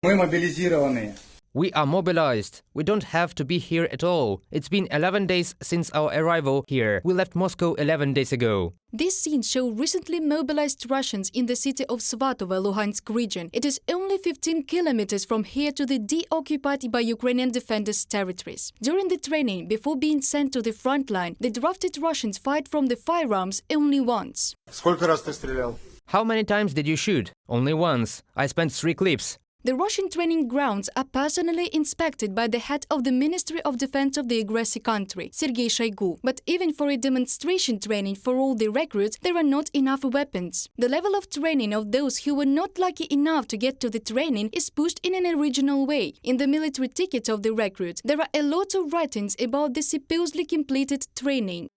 Мы мобилизированы. We are mobilized. We don't have to be here at all. It's been 11 days since our arrival here. We left Moscow 11 days ago. These scenes show recently mobilized Russians in the city of Svatovo, Luhansk region. It is only 15 kilometers from here to the de-occupied by Ukrainian defenders territories. During the training, before being sent to the front line, the drafted Russians fired from the firearms only once. Сколько раз ты стрелял? How many times did you shoot? Only once. I spent 3 clips. The Russian training grounds are personally inspected by the head of the Ministry of Defense of the aggressor country, Sergei Shoigu. But even for a demonstration training for all the recruits, there are not enough weapons. The level of training of those who were not lucky enough to get to the training is pushed in an original way. In the military ticket of the recruits, there are a lot of writings about the supposedly completed training.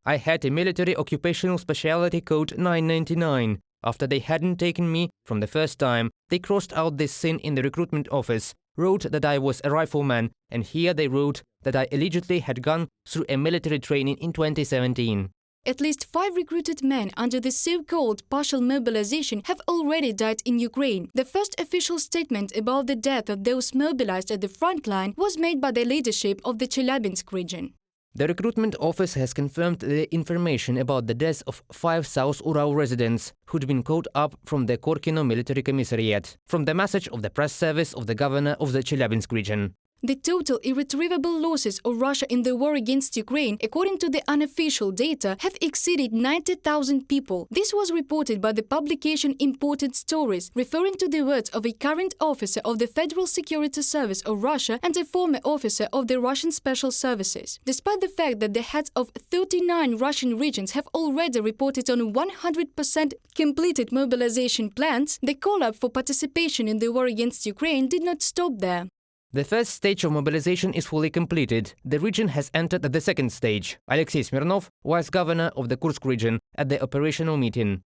I had a military occupational specialty code 999. After they hadn't taken me from the first time, they crossed out this sin in the recruitment office, wrote that I was a rifleman, and here they wrote that I allegedly had gone through a military training in 2017. At least 5 recruited men under the so-called partial mobilization have already died in Ukraine. The first official statement about the death of those mobilized at the front line was made by the leadership of the Chelyabinsk region. The recruitment office has confirmed the information about the deaths of 5 South Ural residents who'd been called up from the Korkino military commissariat, from the message of the press service of the governor of the Chelyabinsk region. The total irretrievable losses of Russia in the war against Ukraine, according to the unofficial data, have exceeded 90,000 people. This was reported by the publication Important Stories, referring to the words of a current officer of the Federal Security Service of Russia and a former officer of the Russian Special Services. Despite the fact that the heads of 39 Russian regions have already reported on 100% completed mobilization plans, the call-up for participation in the war against Ukraine did not stop there. The first stage of mobilization is fully completed. The region has entered the second stage. Alexei Smirnov, vice governor of the Kursk region, at the operational meeting.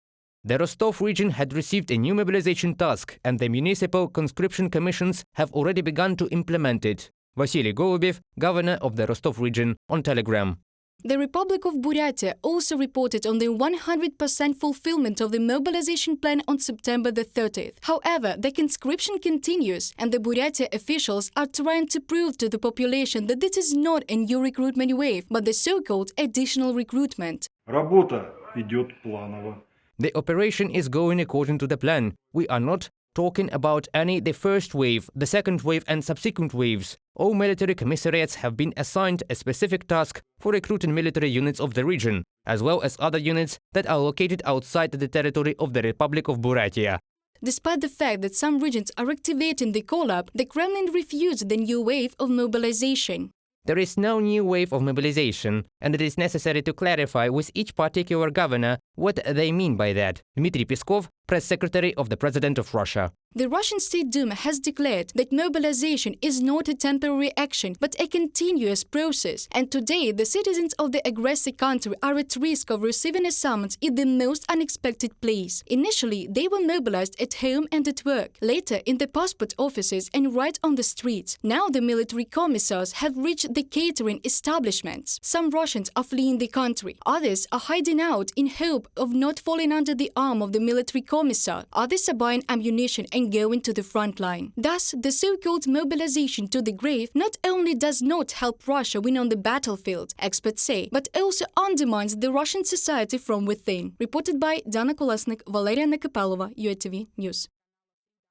The Rostov region had received a new mobilization task, and the municipal conscription commissions have already begun to implement it. Vasily Golubyev, governor of the Rostov region, on Telegram. The Republic of Buryatia also reported on the 100% fulfillment of the mobilization plan on September the 30th. However, the conscription continues, and the Buryatia officials are trying to prove to the population that this is not a new recruitment wave, but the so-called additional recruitment. Работа идет планово. The operation is going according to the plan. We are not talking about the first wave, the second wave and subsequent waves. All military commissariats have been assigned a specific task for recruiting military units of the region, as well as other units that are located outside the territory of the Republic of Buryatia. Despite the fact that some regions are activating the call-up, the Kremlin refused the new wave of mobilization. There is no new wave of mobilization, and it is necessary to clarify with each particular governor what they mean by that. Dmitry Peskov, press secretary of the President of Russia. The Russian State Duma has declared that mobilization is not a temporary action, but a continuous process. And today, the citizens of the aggressor country are at risk of receiving a summons in the most unexpected place. Initially, they were mobilized at home and at work. Later, in the passport offices and right on the streets. Now the military commissars have reached the catering establishments. Some Russians are fleeing the country. Others are hiding out in hope of not falling under the arm of the military commissar. Others are buying ammunition and going to the front line. Thus, the so-called mobilization to the grave not only does not help Russia win on the battlefield, experts say, but also undermines the Russian society from within. Reported by Dana Kolesnik, Valeria Nekapelova, UATV News.